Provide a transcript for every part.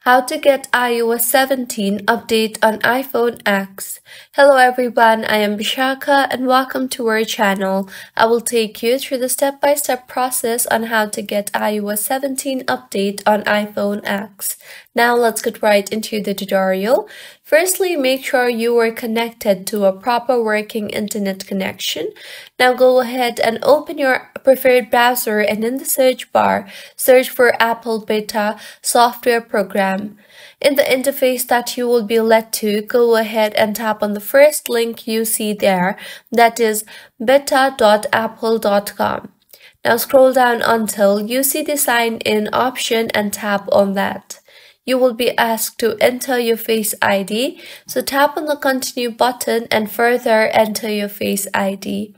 How to get iOS 17 update on iPhone X. Hello everyone, I am Bishaka and welcome to our channel. I will take you through the step-by-step process on how to get iOS 17 update on iPhone X. Now let's get right into the tutorial. Firstly, make sure you are connected to a proper working internet connection. Now go ahead and open your preferred browser and in the search bar, search for Apple Beta software program. In the interface that you will be led to, go ahead and tap on the first link you see there, that is beta.apple.com. Now scroll down until you see the sign in option and tap on that. You will be asked to enter your Face ID, so tap on the continue button and further enter your Face ID.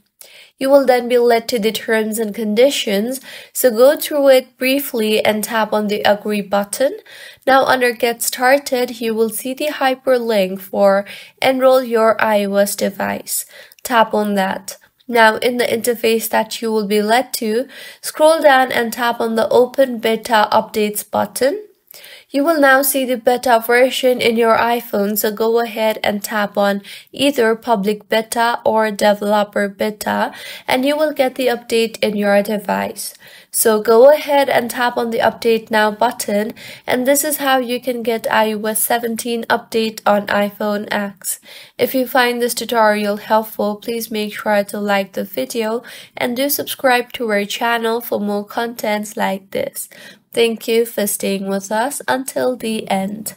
You will then be led to the terms and conditions, so go through it briefly and tap on the agree button. Now under get started, you will see the hyperlink for enroll your iOS device. Tap on that. Now in the interface that you will be led to, scroll down and tap on the open beta updates button. You will now see the beta version in your iPhone, so go ahead and tap on either public beta or developer beta and you will get the update in your device. So go ahead and tap on the update now button and this is how you can get iOS 17 update on iPhone X. If you find this tutorial helpful, please make sure to like the video and do subscribe to our channel for more contents like this. Thank you for staying with us until the end.